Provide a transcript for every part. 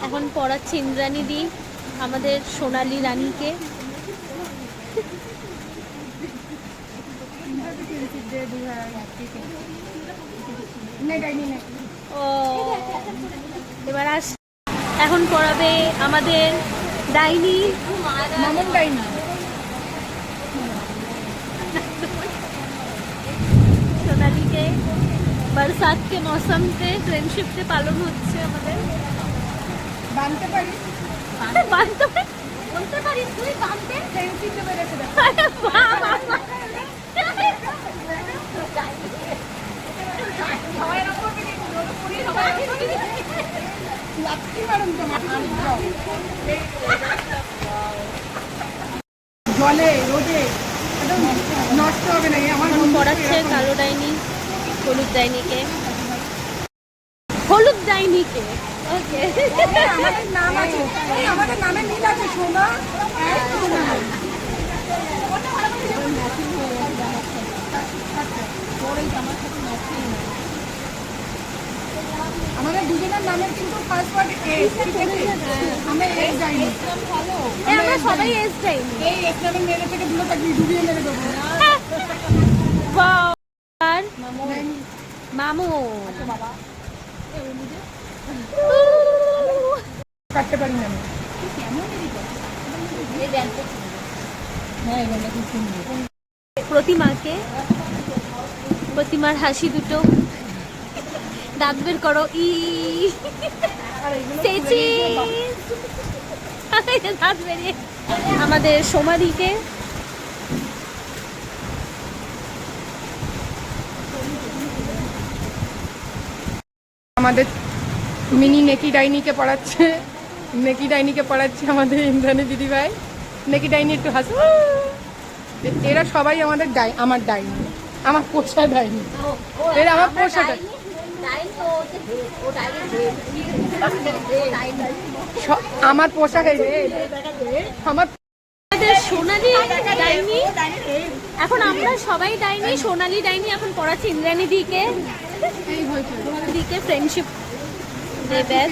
এখন পড়াচ্ছে ইন্দ্রাণী দি আমাদের সোনালী রানীকে। ও এবার আস, এখন পড়াবে আমাদের ডাইনি মামুন ডাইনি। সোনালীকে बरसात के मौसम पे फ्रेंडशिप डे पालन হচ্ছে আমাদের। বানতে পারি বানতে বলতে পারি তুই বানতে ফ্রেন্ডশিপ ডে বেরেছে দেখ। আরে বাহ বাহ বাহ। সবাই এরকম করে রোদ পুরি সবাই লাত্তি মারুন তো জলে রোদে একদম নষ্ট হবে না। আমার পড়াচ্ছে কালো ডাইনি হলুদ ডাইনিকে, হলুদ ডাইনিকে। ওকে আমাদের নাম আছে, আমাদের নামে মিল আছে সোনা। আমাদের দুজনের নামের কিন্তু ফার্স্ট ওয়ার্ড এস, ঠিক আছে? আমরা এস যাইনি, আমরা সবাই এস ডাইনি। এই এস নামের মেরে থেকে দূরে থাকবি, ডুবিয়ে মেরে দেবো। ওয়াও আর মামু বাবা কাটতে পারি না আমি। হ্যাঁ এগুলো খুব সুন্দর। প্রতিমাকে, প্রতিমার হাসি দুটো দাঁত বের করো ই চেচি দাঁত বেরিয়ে। আমাদের সোমাদিকে আমাদের মিনি নেকি ডাইনিকে পড়াচ্ছে, নেকি ডাইনিকে পড়াচ্ছে আমাদের ইন্দ্রাণী দিদিভাই। নেকি ডাইনি একটু হাসো। এরা সবাই আমাদের আমার ডাইনি, আমার পোষা ডাইনি। এরা আমার পোষা ডাইনি। আমার পোষা আমার সোনালী ডাইনি। এখন আমরা সবাই ডাইনি, সোনালী ডাইনি এখন পড়াচ্ছে ইন্দ্রাণী দিকে, দিকে ফ্রেন্ডশিপ ডে ব্যাচ।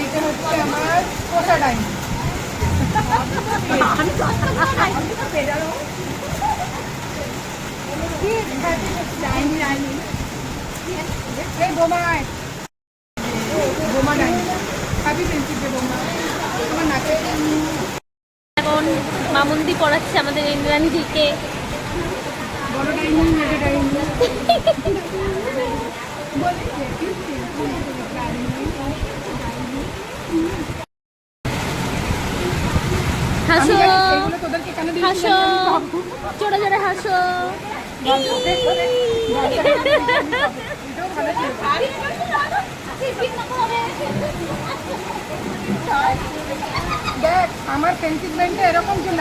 এটা হচ্ছে আমার পোষা ডাইনি। এই বোমায় বোমা ডাইনি, হ্যাপি ফ্রেন্ডশিপ ডে বোমা। আমার নাচে এখন মামুন্দি পড়াচ্ছে আমাদের ইন্দ্রাণী দিকে। বড় ডাইনি মেজো ডাইনি। হাসো এগুলো তোদেরকে কেন দিয়েছি হাসো জোরে জোরে হাসো। দেখ আমার ফ্রেন্ডশিপ ব্যান্ডটা এরকম যে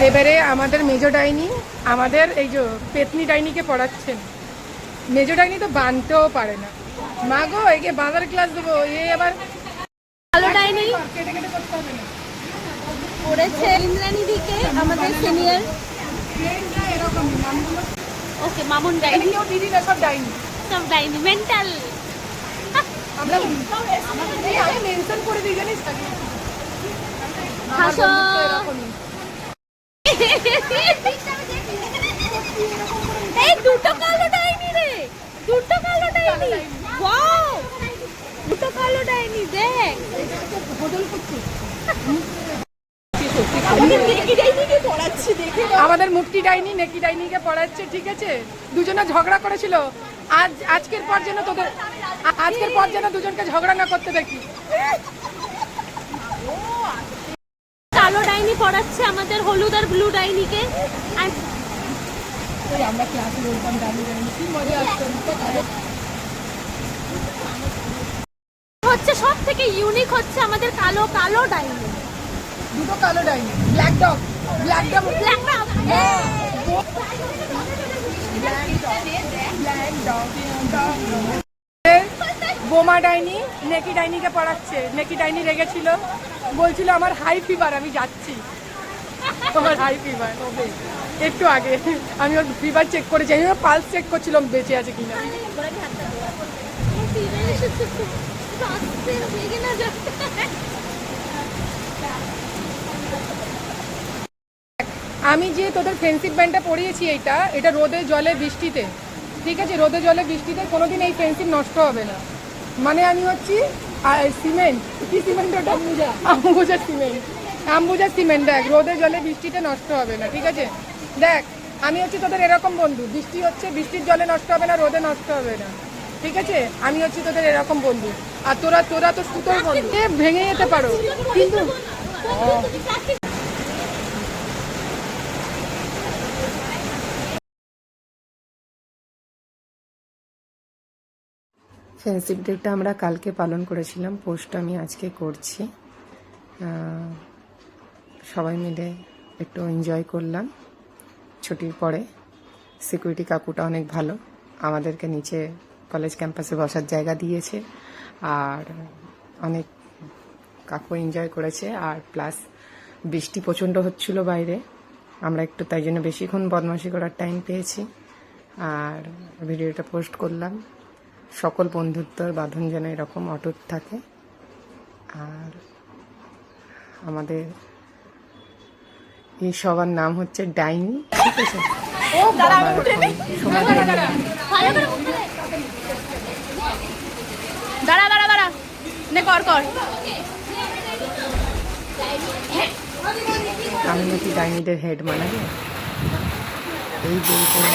এবারে আমাদের মেজো ডাইনি আমাদের এই যে পেতনি ডাইনিকে পড়াচ্ছেন। মেজো ডাইনি তো বানতেও পারে না, মা গো একে বাঁধার ক্লাস দেবো। আবার কালো ডাইনি কেটে কেটে করতে হবে না। পড়েছে ইন্দ্রাণী দিকে আমাদের সিনিয়র। এরকম নামগুলো ওকে মামুন ডাইনি, কেউ দিদি না, সব ডাইনি। সব ডাইনি মেন্টাল। আমরা আমি মেনশন করে দিই জানিস। হাসো এই দুটো কালো ডাইনি রে, দুটো কালো ডাইনি। ওয়াও দুটো কালো ডাইনি দেখ। আমাদের মুক্তি ডাইনি নেকি ডাইনিকে পড়াচ্ছে, ঠিক আছে? দুজনে ঝগড়া করেছিল, আজকের পর যেন দুজনকে ঝগড়া না করতে দেখি। কালো ডাইনি পড়াচ্ছে আমাদের হলুদ আর ব্লু ডাইনিকে। আমরা ক্লাসে বলতাম ডাইনি ডাইনি, কি মজা আসতো। হচ্ছে সব থেকে ইউনিক হচ্ছে আমাদের কালো কালো ডাইনি। দুটো কালো ডাইনি, black dog, black dog, black dog. বোমা ডাইনি নেকি ডাইনিকে পড়াচ্ছে। নেকি ডাইনি রেগেছিল, বলছিল আমার হাই ফিভার, আমি যাচ্ছি, আমার হাই ফিভার। একটু আগে আমি ওর ফিভার চেক করেছি, আমি পালস চেক করছিলাম বেঁচে আছে কিনা। আমি যে তোদের ফ্রেন্ডশিপ ব্যান্ডটা পরিয়েছি, এটা রোদে জলে বৃষ্টিতে, ঠিক আছে, রোদে জলে বৃষ্টিতে কোনোদিন এই ফ্রেন্ডশিপ নষ্ট হবে না। মানে আমি হচ্ছি সিমেন্ট, কি সিমেন্ট ওটা? Ambuja cement, Ambuja cement. দেখ, রোদে জলে বৃষ্টিতে নষ্ট হবে না, ঠিক আছে। দেখ, আমি হচ্ছি তোদের এরকম বন্ধু, বৃষ্টি হচ্ছে, বৃষ্টির জলে নষ্ট হবে না, রোদে নষ্ট হবে না, ঠিক আছে। আমি হচ্ছি তোদের এরকম বন্ধু। আর তোরা তো সুতোর বন্ধু, ভেঙে যেতে পারো কিন্তু ফ্রেন্ডশিপ ডেটা আমরা কালকে পালন করেছিলাম, পোস্ট আমি আজকে করছি। সবাই মিলে একটু এনজয় করলাম ছুটির পরে। সিকিউরিটি কাকুটা অনেক ভালো, আমাদেরকে নিচে কলেজ ক্যাম্পাসে বসার জায়গা দিয়েছে, আর অনেক কাকু এনজয় করেছে। আর প্লাস বৃষ্টি প্রচণ্ড হচ্ছিল বাইরে, আমরা একটু তাই জন্য বেশিক্ষণ বদমাশি করার টাইম পেয়েছি, আর ভিডিওটা পোস্ট করলাম। সকল বন্ধুত্বর বাঁধন যেন এরকম অটুট থাকে। আর আমাদের এই সবার নাম হচ্ছে ডাইনি, ঠিক আছে। দাঁড়া দাঁড়া দাঁড়া, নে কর কর। আমি নাকি ডাইনিদের হেড মানাবো, এই বেল করে